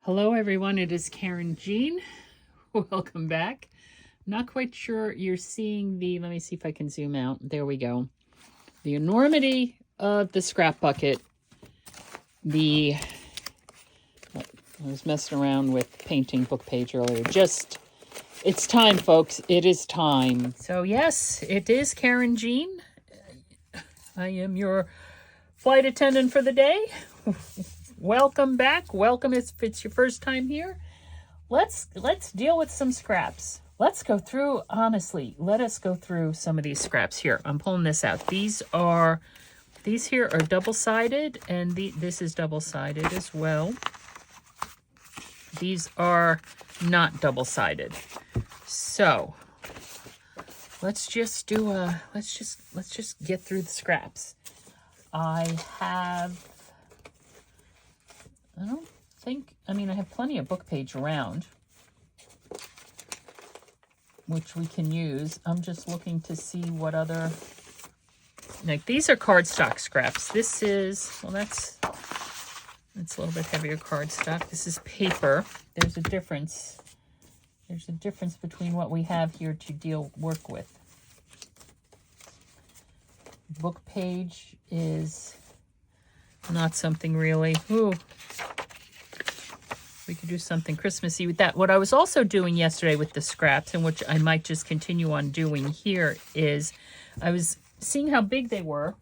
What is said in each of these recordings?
Hello everyone, it is Karynjean. Welcome back. Not quite sure you're seeing let me see if I can zoom out. There we go. The enormity of the scrap bucket. I was messing around with painting book page earlier. It's time, folks. It is time. So yes, it is Karynjean. I am your flight attendant for the day. Welcome back. Welcome if it's your first time here. Let's deal with some scraps. Let's go through, honestly, let us go through some of these scraps here. I'm pulling this out. These here are double-sided, and this is double-sided as well. These are not double-sided. So let's just get through the scraps. I have plenty of book page around, which we can use. I'm just looking to see what other, like these are cardstock scraps. This is, well, that's a little bit heavier cardstock. This is paper. There's a difference. There's a difference between what we have here to work with. Book page is not something really, we could do something Christmassy with that. What I was also doing yesterday with the scraps, and which I might just continue on doing here, is I was seeing how big they were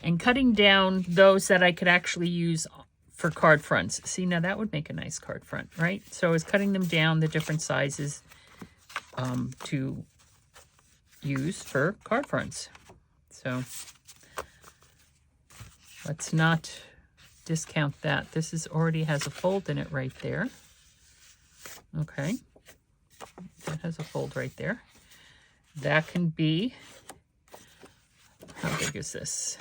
and cutting down those that I could actually use for card fronts. See, now that would make a nice card front, right? So I was cutting them down, the different sizes, to use for card fronts. So let's not discount that. This already has a fold in it right there. Okay. That has a fold right there. That can be, how big is this?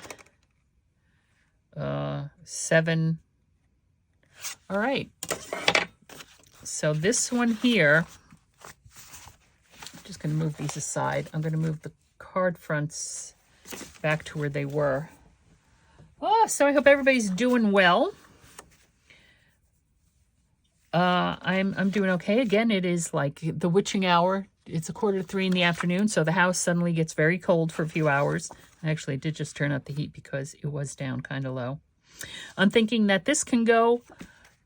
7. All right. So this one here, I'm just going to move these aside. I'm going to move the card fronts back to where they were. So I hope everybody's doing well. I'm doing okay. Again, it is like the witching hour. It's 2:45 in the afternoon, so the house suddenly gets very cold for a few hours. Actually, I did just turn up the heat because it was down kind of low. I'm thinking that this can go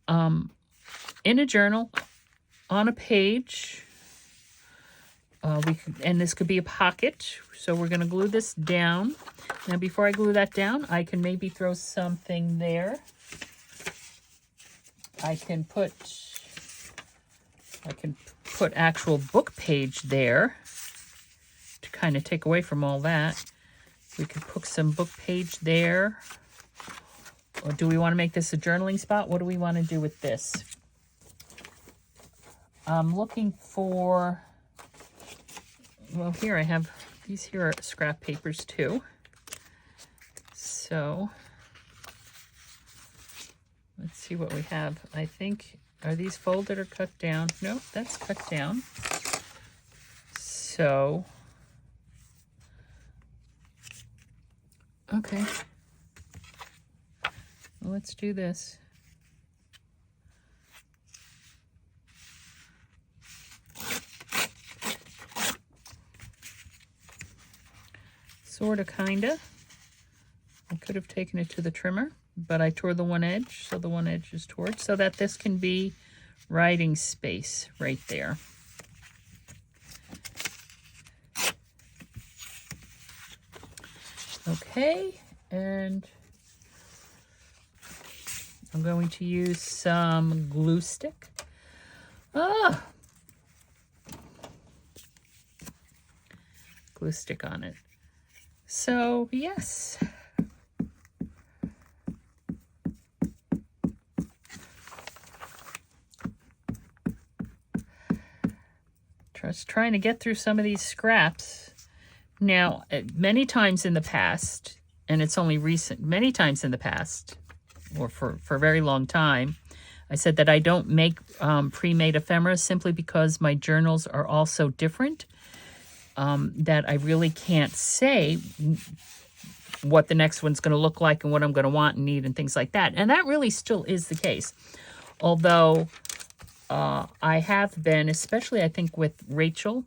in a journal, on a page. And this could be a pocket. So we're going to glue this down. Now, before I glue that down, I can maybe throw something there. I can put actual book page there to kind of take away from all that. We could put some book page there. Or do we want to make this a journaling spot? What do we want to do with this? I'm looking for, well, here I have, these here are scrap papers too. So let's see what we have. I think, are these folded or cut down? No, that's cut down. So, okay. Well, let's do this. Sorta, kinda. I could have taken it to the trimmer, but I tore the one edge, so the one edge is torn, so that this can be writing space right there. Okay, and I'm going to use some glue stick. Glue stick on it. So, yes. Just trying to get through some of these scraps. Now, many times in the past, and it's only recent, many times in the past, or for a very long time, I said that I don't make pre-made ephemera simply because my journals are all so different. That I really can't say what the next one's going to look like and what I'm going to want and need and things like that. And that really still is the case. Although I have been, especially I think with Rachel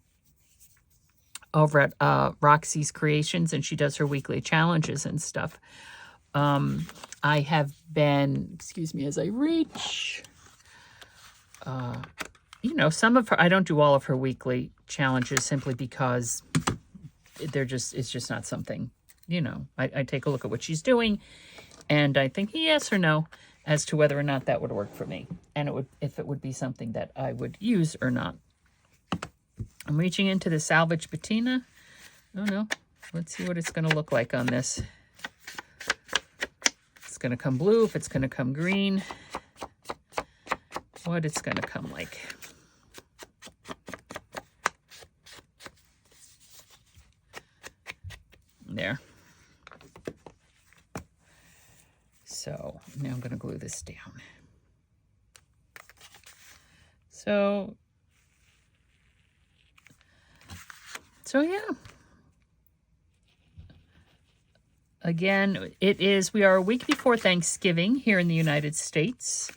over at Roxy's Creations, and she does her weekly challenges and stuff. I have been, excuse me as I reach, you know, some of her, I don't do all of her weekly challenges simply because it's just not something, you know, I take a look at what she's doing and I think yes or no as to whether or not that would work for me. And if it would be something that I would use or not. I'm reaching into the Salvage Patina. Oh no, let's see what it's going to look like on this. It's going to come blue, if it's going to come green, what it's going to come like. There. So now I'm going to glue this down. So yeah. Again, we are a week before Thanksgiving here in the United States.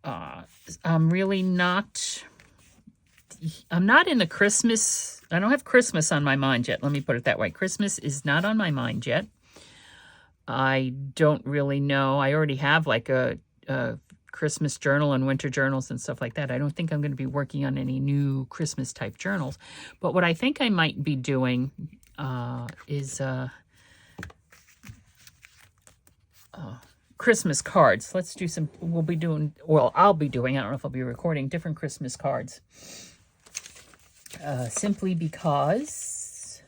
I'm not in the Christmas, I don't have Christmas on my mind yet. Let me put it that way. Christmas is not on my mind yet. I don't really know. I already have like a Christmas journal and winter journals and stuff like that. I don't think I'm going to be working on any new Christmas type journals. But what I think I might be doing is Christmas cards. Let's do some, I'll be doing, I don't know if I'll be recording different Christmas cards. Simply because,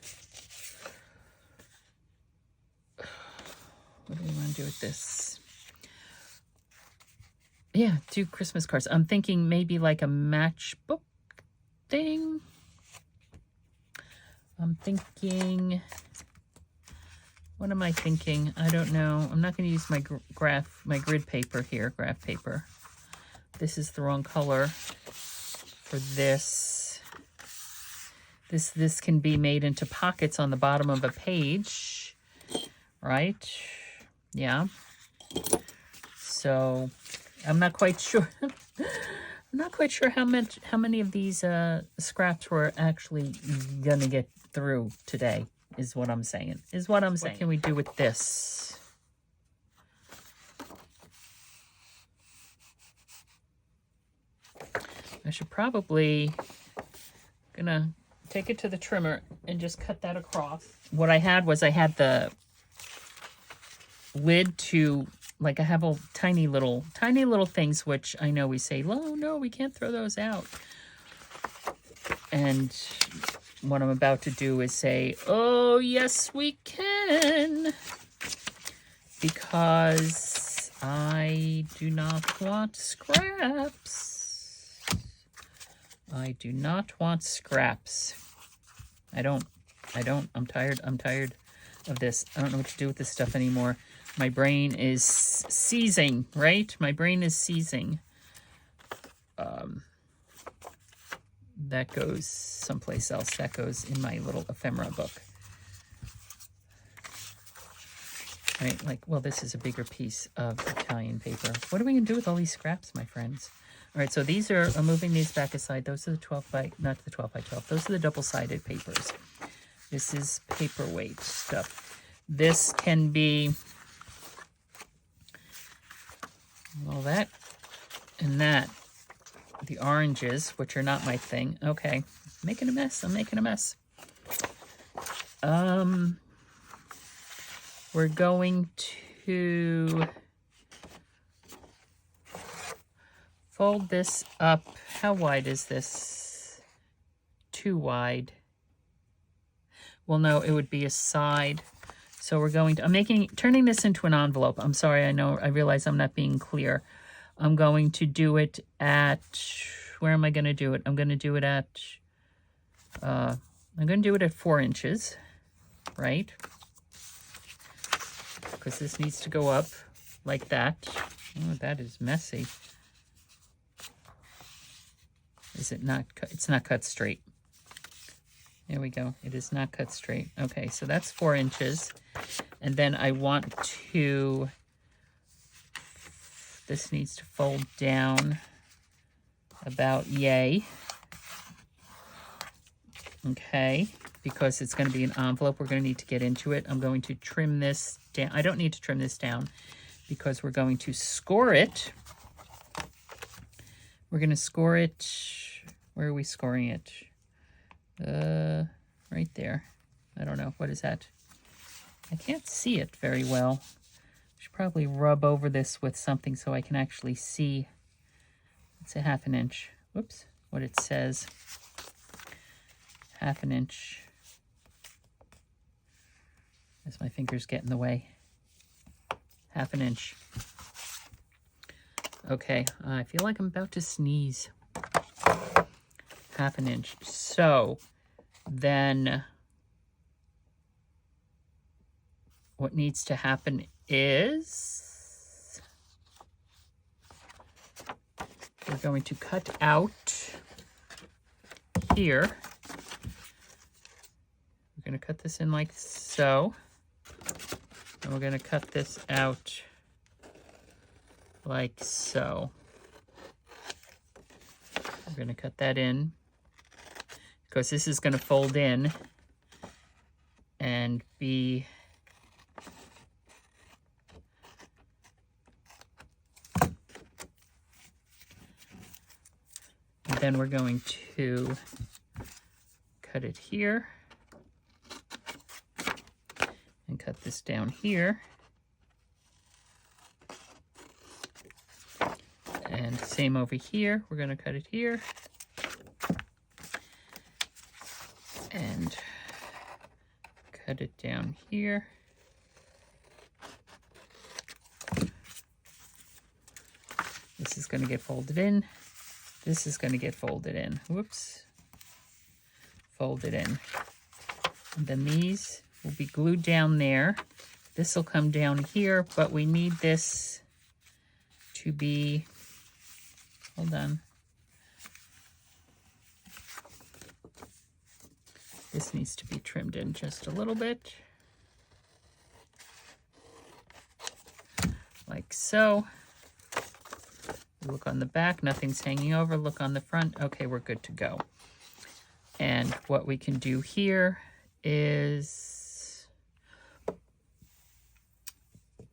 what do we want to do with this? Yeah, do Christmas cards. I'm thinking maybe like a matchbook thing. I'm thinking, what am I thinking? I don't know. I'm not going to use my grid paper here, graph paper. This is the wrong color for this. This can be made into pockets on the bottom of a page, right? Yeah. So I'm not quite sure. I'm not quite sure how many of these scraps we're actually gonna get through today. Is what I'm saying. What can we do with this? I should probably gonna take it to the trimmer and just cut that across. What I had the lid to, like I have all tiny little things, which I know we say, oh no, we can't throw those out. And what I'm about to do is say, oh yes we can, because I do not want scraps. I do not want scraps. I'm tired of this. I don't know what to do with this stuff anymore. My brain is seizing, right? My brain is seizing. That goes someplace else. That goes in my little ephemera book. Right, like, well, this is a bigger piece of Italian paper. What are we going to do with all these scraps, my friends? All right, so these are, I'm moving these back aside. Those are the not the 12 by 12. Those are the double-sided papers. This is paperweight stuff. This can be, well, that and that. The oranges, which are not my thing. Okay, I'm making a mess. We're going to fold this up. How wide is this? Too wide. Well, no, it would be a side. So we're going to, turning this into an envelope. I'm sorry, I realize I'm not being clear. I'm going to do it at, where am I going to do it? I'm going to do it at 4 inches, right? Because this needs to go up like that. Oh, that is messy. Is it not cut? It's not cut straight. There we go. It is not cut straight. Okay, so that's 4 inches. And then I want to This needs to fold down about yay. Okay, because it's going to be an envelope, we're going to need to get into it. I'm going to trim this down. I don't need to trim this down because we're going to score it. We're going to score it. Where are we scoring it? Right there. I don't know. What is that? I can't see it very well. I should probably rub over this with something so I can actually see. It's a 1/2 inch. Whoops, what it says. 1/2 inch. As my fingers get in the way. 1/2 inch. Okay, I feel like I'm about to sneeze. 1/2 inch. So then what needs to happen is we're going to cut out here. We're going to cut this in like so. And we're going to cut this out like so. We're going to cut that in because this is going to fold in and be and then we're going to cut it here and cut this down here. And same over here, we're going to cut it here. And cut it down here. This is going to get folded in. This is going to get folded in. Whoops. Folded in. And then these will be glued down there. This will come down here, but we need this to be, hold on. This needs to be trimmed in just a little bit. Like so. Look on the back, nothing's hanging over. Look on the front. Okay, we're good to go. And what we can do here is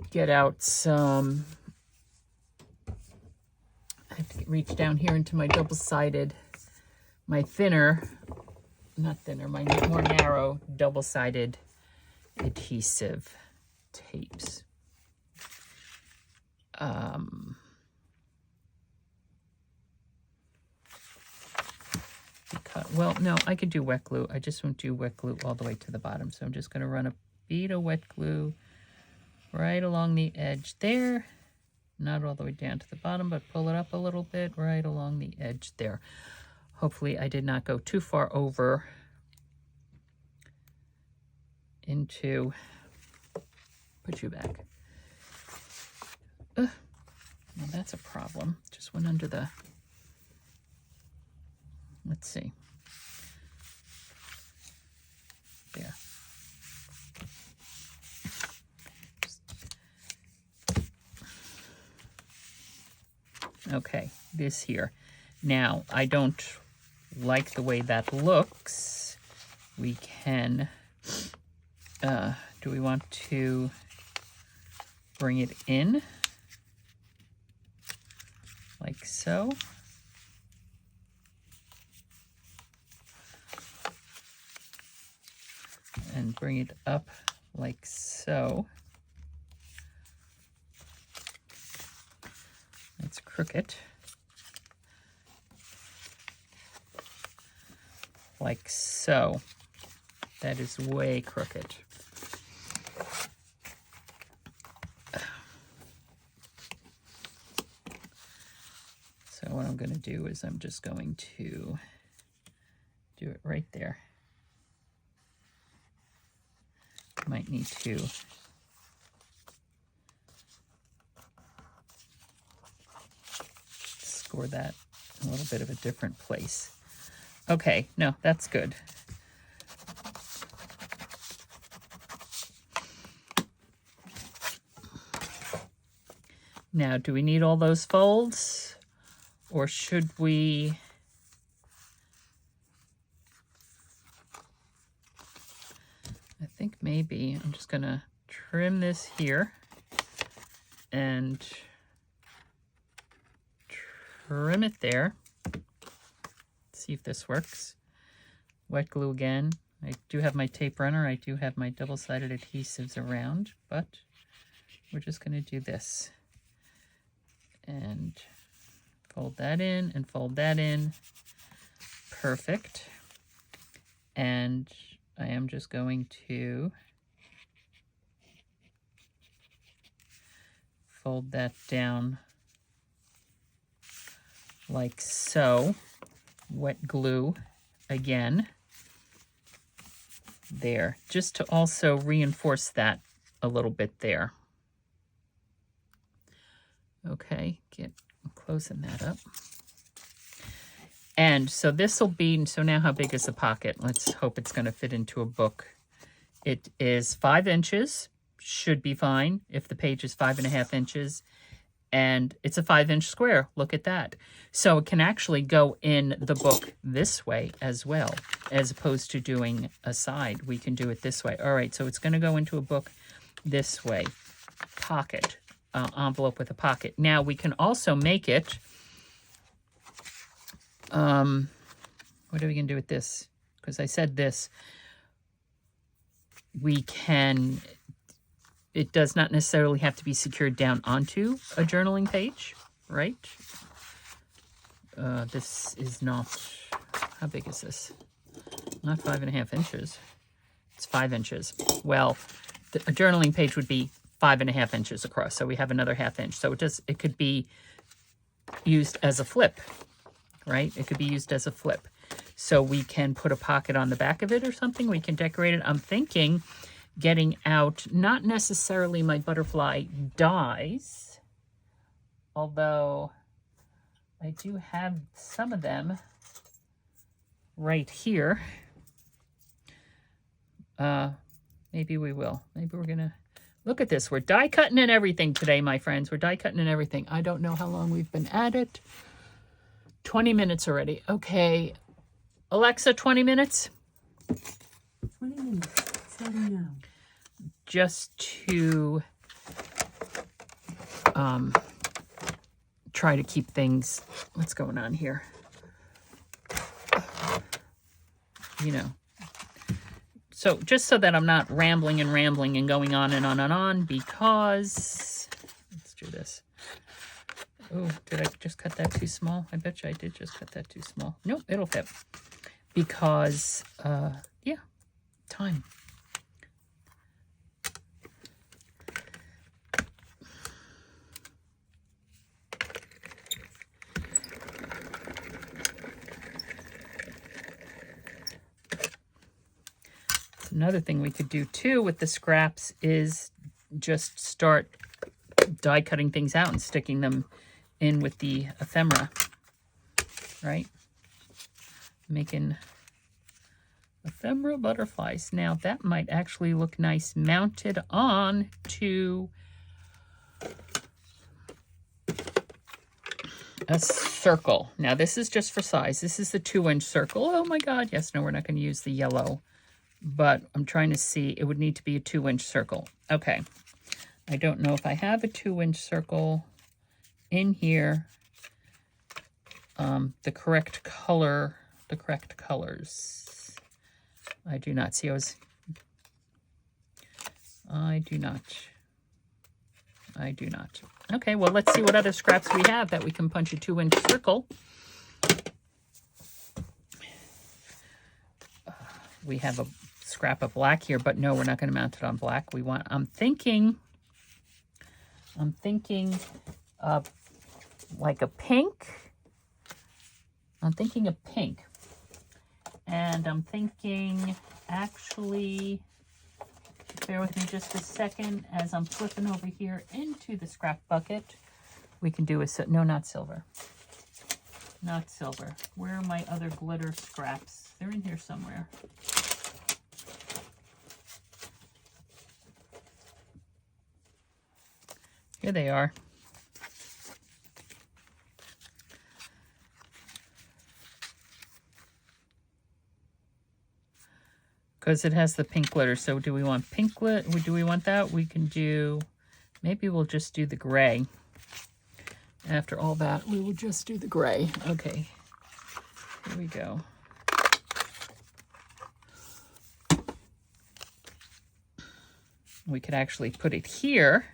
get out some, I have to reach down here into my double-sided, my thinner, not thinner, my more narrow double-sided adhesive tapes. Well, no, I could do wet glue. I just won't do wet glue all the way to the bottom. So I'm just going to run a bead of wet glue right along the edge there. Not all the way down to the bottom, but pull it up a little bit right along the edge there. Hopefully I did not go too far over into, put you back. Well, that's a problem. Just went under the, let's see. There. Okay, this here. Now, I don't like the way that looks. We can, do we want to bring it in? Like so. And bring it up like so. It's crooked. Like so. That is way crooked. So what I'm going to do is I'm just going to do it right there. Might need to score that in a little bit of a different place. Okay, no, that's good. Now, do we need all those folds? Or should we... I think maybe I'm just going to trim this here and trim it there. See if this works. Wet glue again. I do have my tape runner. I do have my double-sided adhesives around, but we're just going to do this. And fold that in and fold that in. Perfect. And I am just going to fold that down like so. Wet glue again. There, just to also reinforce that a little bit there. Okay, closing that up. And so this will be, so now how big is the pocket? Let's hope it's going to fit into a book. It is 5 inches, should be fine if the page is 5.5 inches. And it's a 5-inch square. Look at that. So it can actually go in the book this way as well, as opposed to doing a side. We can do it this way. All right, so it's going to go into a book this way. Pocket, envelope with a pocket. Now we can also make it, what are we going to do with this? Because I said this. We can... It does not necessarily have to be secured down onto a journaling page, right? This is not, how big is this? Not 5.5 inches. It's 5 inches. Well, a journaling page would be 5.5 inches across, so we have another 1/2 inch. So it could be used as a flip, right? It could be used as a flip. So we can put a pocket on the back of it or something. We can decorate it. I'm thinking getting out, not necessarily my butterfly dies, although I do have some of them right here. Maybe we will. Maybe we're gonna look at this. We're die cutting and everything today, my friends. We're die cutting and everything. I don't know how long we've been at it. 20 minutes already. Okay. Alexa, 20 minutes? 20 minutes. Now. Just to try to keep things, what's going on here? You know, so just so that I'm not rambling and going on and on and on, because, let's do this. Oh, did I just cut that too small? I bet you I did just cut that too small. Nope, it'll fit. Because, yeah, time. Another thing we could do too with the scraps is just start die cutting things out and sticking them in with the ephemera, right? Making ephemera butterflies. Now that might actually look nice mounted on to a circle. Now this is just for size. This is the 2-inch circle. Oh my God, yes, no, we're not going to use the yellow. But I'm trying to see, it would need to be a 2-inch circle. Okay. I don't know if I have a 2-inch circle in here. The correct color, the correct colors. I do not see. I do not. Okay, well, let's see what other scraps we have that we can punch a 2-inch circle. We have a scrap of black here, but no, we're not going to mount it on black. I'm thinking of like a pink. I'm thinking of pink. And I'm thinking, actually, bear with me just a second as I'm flipping over here into the scrap bucket. We can do no, not silver. Not silver. Where are my other glitter scraps? They're in here somewhere. Here they are. because it has the pink glitter. So do we want pink glitter? Do we want that? We can do, maybe we'll just do the gray. After all that, we will just do the gray. Okay, here we go. We could actually put it here,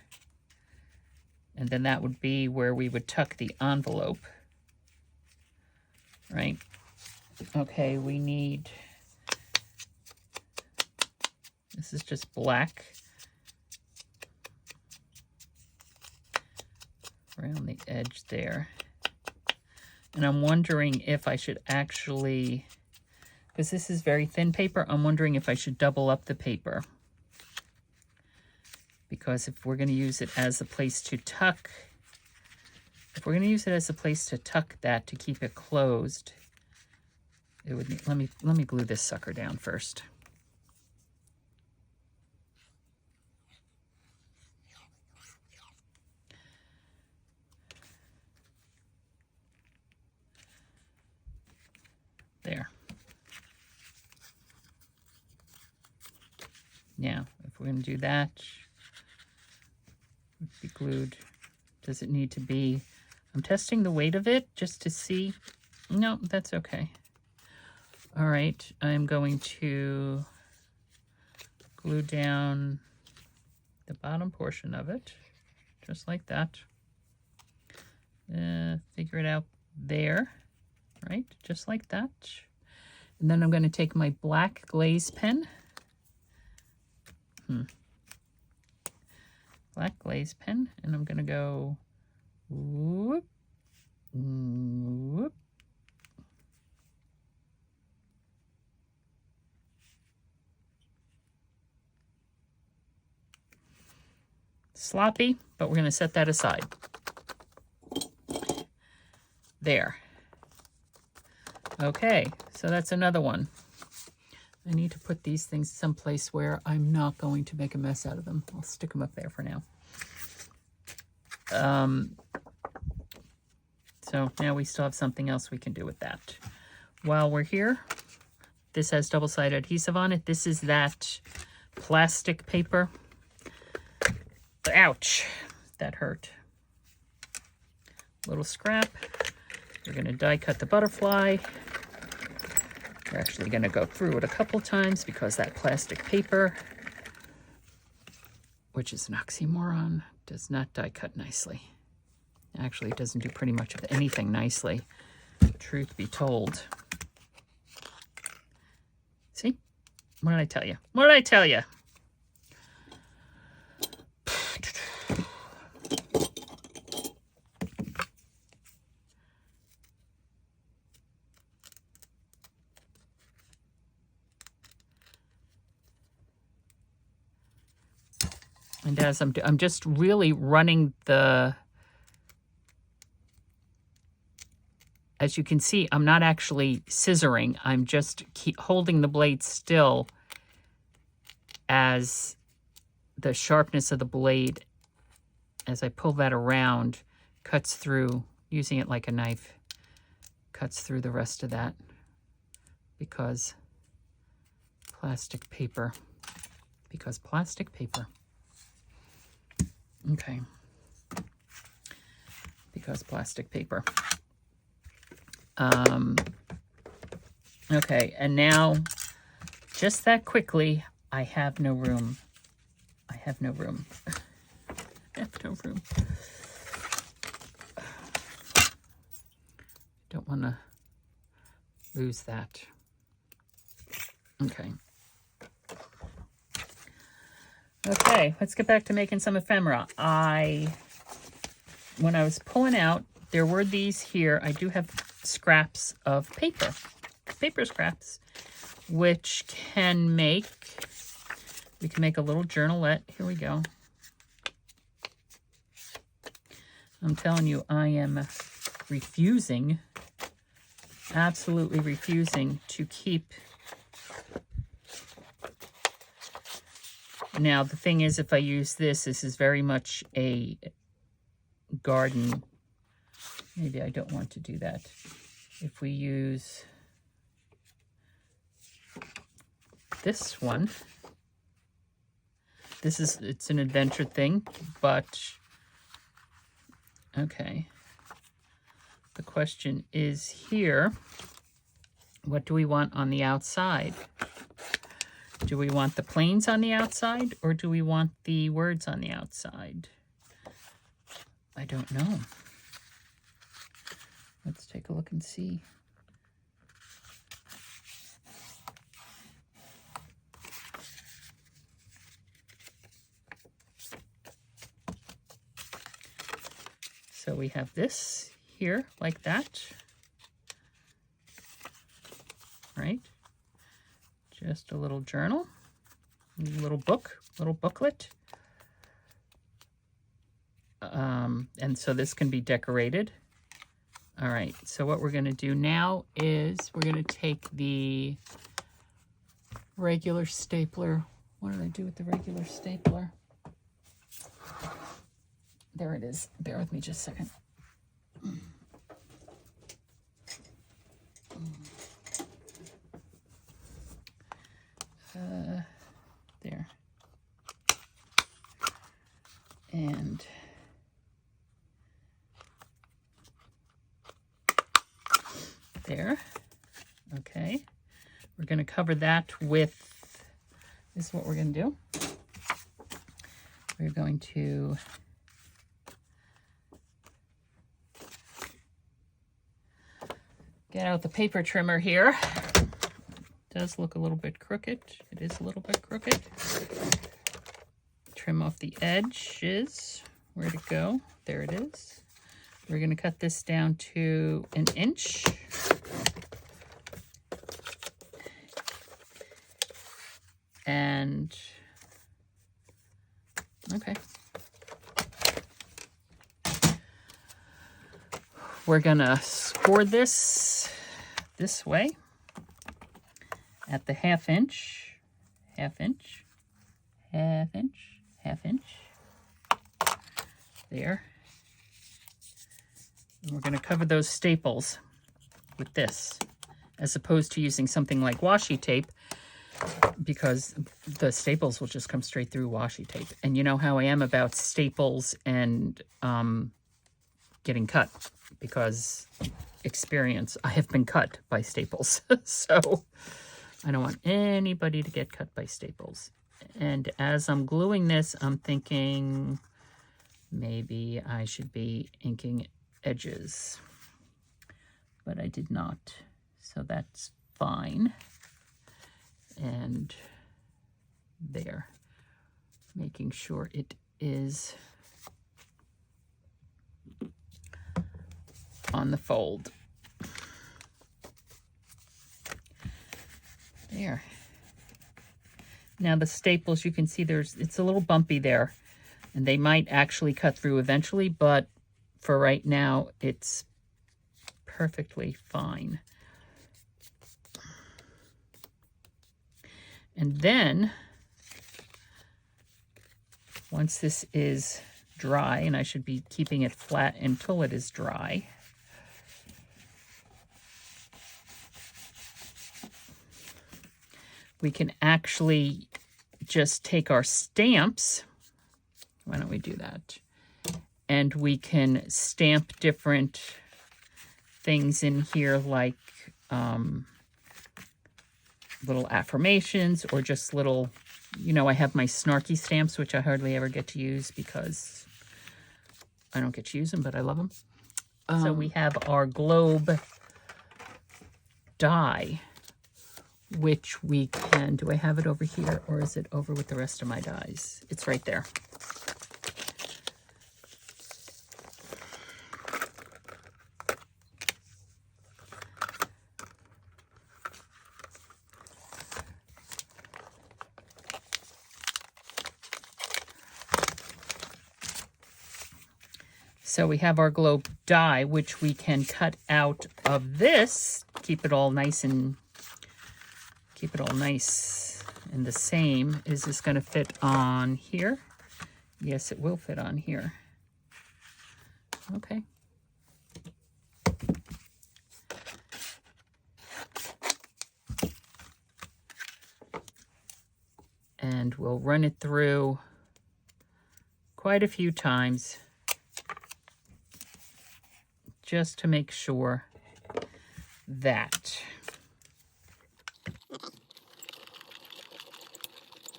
and then that would be where we would tuck the envelope, right? Okay, we need, this is just black around the edge there. And I'm wondering if I should actually, because this is very thin paper, I'm wondering if I should double up the paper. Because if we're going to use it as a place to tuck, that to keep it closed, it would need, let me glue this sucker down first. There. Now, if we're going to do that, be glued. Does it need to be, I'm testing the weight of it just to see. No, that's okay. All right, I'm going to glue down the bottom portion of it, just like that. Figure it out there, right? Just like that. And then I'm going to take my black glaze pen. Black glaze pen, and I'm going to go whoop, whoop. Sloppy, but we're going to set that aside. There. Okay, so that's another one. I need to put these things someplace where I'm not going to make a mess out of them. I'll stick them up there for now. So now we still have something else we can do with that. While we're here, this has double-sided adhesive on it. This is that plastic paper. Ouch, that hurt. Little scrap. We're going to die cut the butterfly. We're actually going to go through it a couple times because that plastic paper, which is an oxymoron, does not die cut nicely. Actually, it doesn't do pretty much of anything nicely, truth be told. See? What did I tell you? What did I tell you? And as I'm just really running the, as you can see, I'm not actually scissoring. I'm just holding the blade still as the sharpness of the blade, as I pull that around, cuts through, using it like a knife, cuts through the rest of that because plastic paper. Okay, because plastic paper. Okay, and now, just that quickly, I have no room. I have no room. Don't want to lose that. Okay. Okay, let's get back to making some ephemera. When I was pulling out, there were these here. I do have scraps of paper scraps, which we can make a little journalette. Here we go. I'm telling you, I am refusing, absolutely refusing to keep. Now, the thing is, if I use this is very much a garden. Maybe I don't want to do that. If we use this one. It's an adventure thing, but okay. The question is here, what do we want on the outside? Do we want the planes on the outside, or do we want the words on the outside? I don't know. Let's take a look and see. So we have this here like that, right? Just a little journal, a little book, little booklet. And so this can be decorated. All right, so what we're gonna do now is we're gonna take the regular stapler. What did I do with the regular stapler? There it is. Bear with me just a second. There. And there. Okay. We're going to cover that with, this is what we're going to do. We're going to get out the paper trimmer here. It does look a little bit crooked. It is a little bit crooked. Trim off the edges. Where'd it go? There it is. We're going to cut this down to 1 inch. And, okay. We're going to score this way at the 1/2 inch, 1/2 inch, 1/2 inch, 1/2 inch. There. And we're going to cover those staples with this, as opposed to using something like washi tape, because the staples will just come straight through washi tape. And you know how I am about staples and getting cut, because experience, I have been cut by staples. So I don't want anybody to get cut by staples. And as I'm gluing this, I'm thinking maybe I should be inking edges, but I did not, so that's fine. And there, making sure it is on the fold. There. Now the staples, you can see it's a little bumpy there, and they might actually cut through eventually, but for right now, it's perfectly fine. And then, once this is dry, and I should be keeping it flat until it is dry, we can actually just take our stamps. Why don't we do that? And we can stamp different things in here, like little affirmations, or just little, you know, I have my snarky stamps, which I hardly ever get to use because I don't get to use them, but I love them. So we have our globe die, which we can, do I have it over here, or is it over with the rest of my dies? It's right there. So we have our globe die, which we can cut out of this, keep it all nice and the same. Is this going to fit on here? Yes, it will fit on here. Okay. And we'll run it through quite a few times just to make sure that.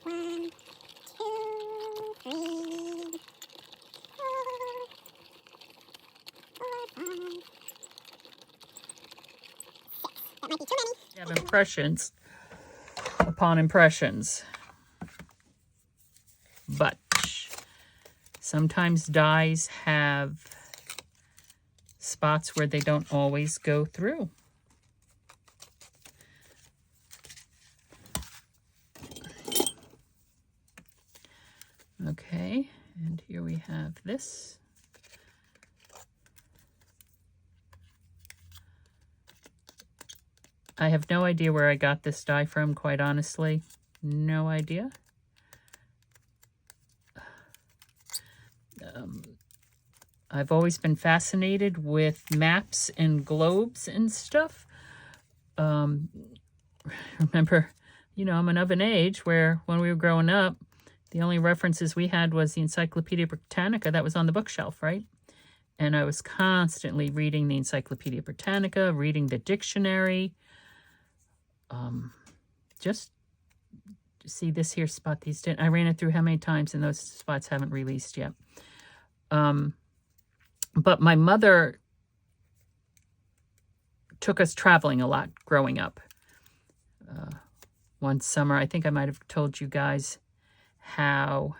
One, two, three, four, 5, 6. That might be too many. You have impressions upon impressions. But sometimes dies have spots where they don't always go through. Okay, and here we have this. I have no idea where I got this die from, quite honestly. No idea. I've always been fascinated with maps and globes and stuff. Remember, you know, I'm of an age where when we were growing up, the only references we had was the Encyclopedia Britannica that was on the bookshelf, right? And I was constantly reading the Encyclopedia Britannica, reading the dictionary. Just see this here spot. These didn't. I ran it through how many times, and those spots haven't released yet. But my mother took us traveling a lot growing up. One summer, I think I might have told you guys how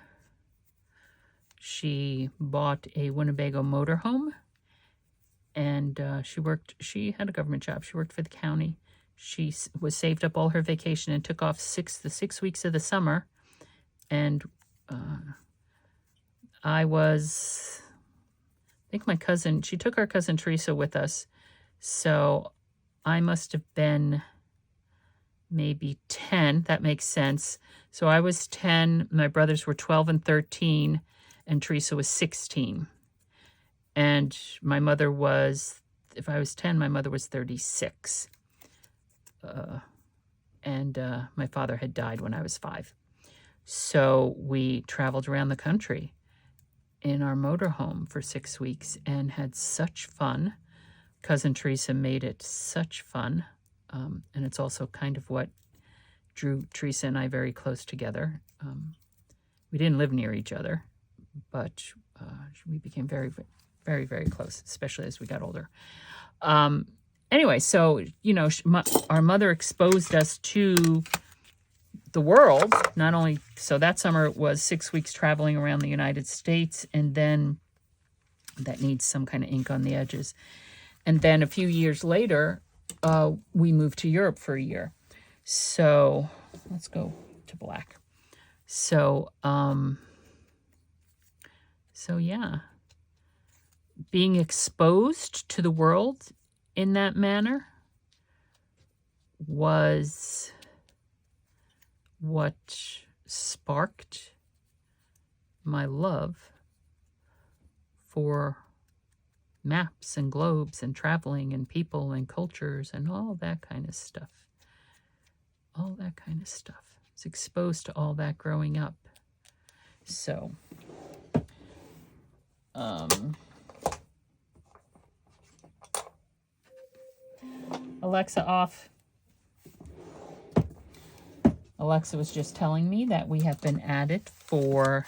she bought a Winnebago motorhome, and she had a government job. She worked for the county. She was saved up all her vacation and took off the 6 weeks of the summer. And I think my cousin, she took our cousin Teresa with us. So I must have been maybe 10. That makes sense. So I was 10. My brothers were 12 and 13. And Teresa was 16. And my mother was, if I was 10, my mother was 36. And my father had died when I was 5. So we traveled around the country in our motorhome for 6 weeks and had such fun. Cousin Teresa made it such fun. And it's also kind of what drew Teresa and I very close together. We didn't live near each other, but we became very, very, very close, especially as we got older. Anyway, so, you know, our mother exposed us to the world, not only, so that summer it was 6 weeks traveling around the United States, and then that needs some kind of ink on the edges. And then a few years later, we moved to Europe for a year. So let's go to black. So yeah, being exposed to the world in that manner was what sparked my love for maps and globes and traveling and people and cultures and all that kind of stuff. All that kind of stuff. I was exposed to all that growing up. So, Alexa off. Alexa was just telling me that we have been at it for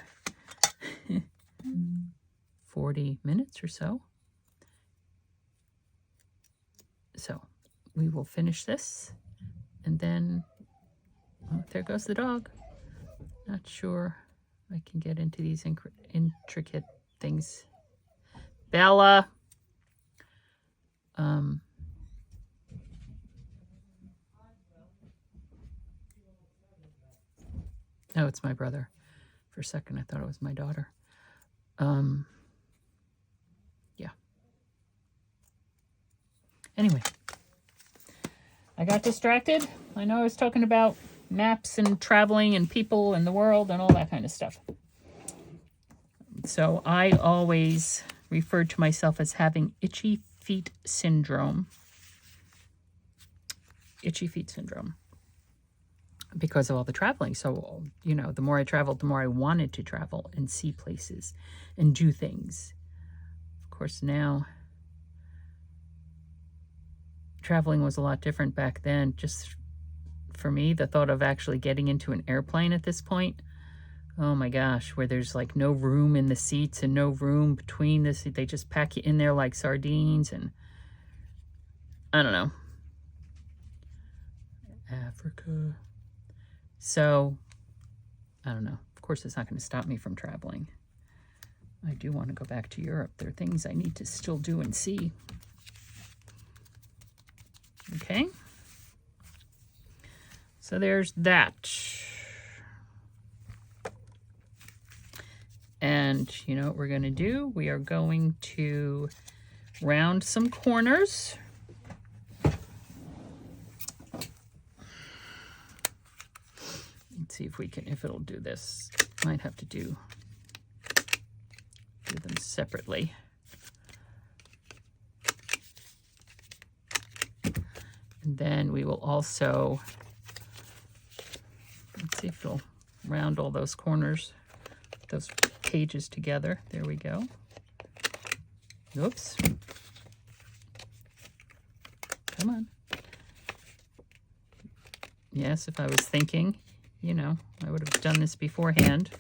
40 minutes or so. So we will finish this, and then, oh, there goes the dog. Not sure I can get into these intricate things. Bella. Oh, it's my brother. For a second, I thought it was my daughter. Yeah. Anyway, I got distracted. I know I was talking about maps and traveling and people and the world and all that kind of stuff. So I always referred to myself as having itchy feet syndrome. Itchy feet syndrome. because of all the traveling. So, you know, the more I traveled, the more I wanted to travel and see places and do things. Of course, now traveling was a lot different back then. Just for me, the thought of actually getting into an airplane at this point, oh my gosh, where there's like no room in the seats and no room between the seats. They just pack you in there like sardines, and I don't know. Africa. So, I don't know. Of course, it's not going to stop me from traveling. I do want to go back to Europe. There are things I need to still do and see. Okay. So there's that. And you know what we're going to do? We are going to round some corners. Let's see if we can, if it'll do this. Might have to do them separately. And then we will also, let's see if it'll round all those corners, those pages together. There we go. Oops. Come on. Yes, if I was thinking, you know, I would have done this beforehand.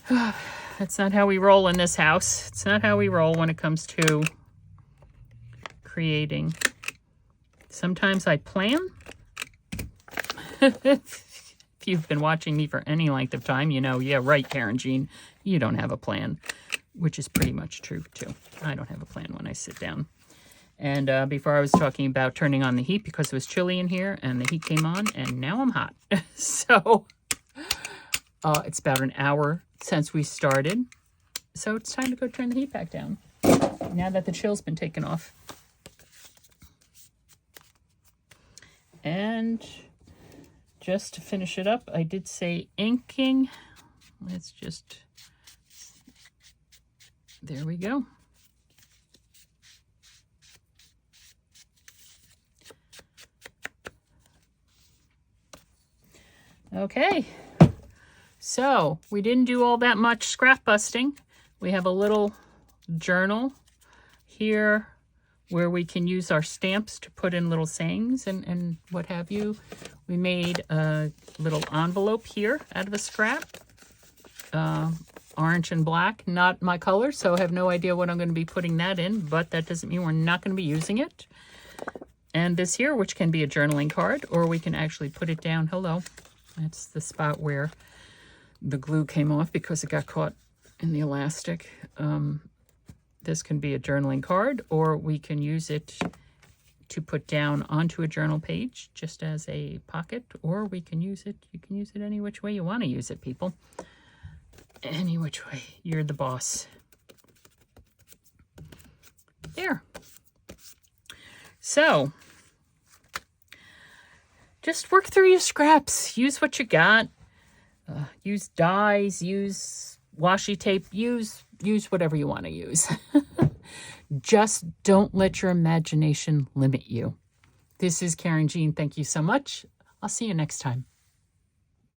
That's not how we roll in this house. It's not how we roll when it comes to creating. Sometimes I plan. If you've been watching me for any length of time, you know, yeah, right, Karynjean, you don't have a plan, which is pretty much true, too. I don't have a plan when I sit down. And before I was talking about turning on the heat because it was chilly in here, and the heat came on, and now I'm hot. So it's about an hour since we started. So it's time to go turn the heat back down now that the chill's been taken off. And just to finish it up, I did say inking. Let's just, there we go. Okay, so we didn't do all that much scrap busting. We have a little journal here where we can use our stamps to put in little sayings and what have you. We made a little envelope here out of a scrap. Orange and black, not my color, so I have no idea what I'm going to be putting that in, but that doesn't mean we're not going to be using it. And this here, which can be a journaling card, or we can actually put it down. Hello. That's the spot where the glue came off because it got caught in the elastic. This can be a journaling card, or we can use it to put down onto a journal page just as a pocket, or we can use it, you can use it any which way you want to use it, people. Any which way. You're the boss. There. So, just work through your scraps. Use what you got. Use dies, use washi tape, use whatever you want to use. Just don't let your imagination limit you. This is Karynjean. Thank you so much. I'll see you next time.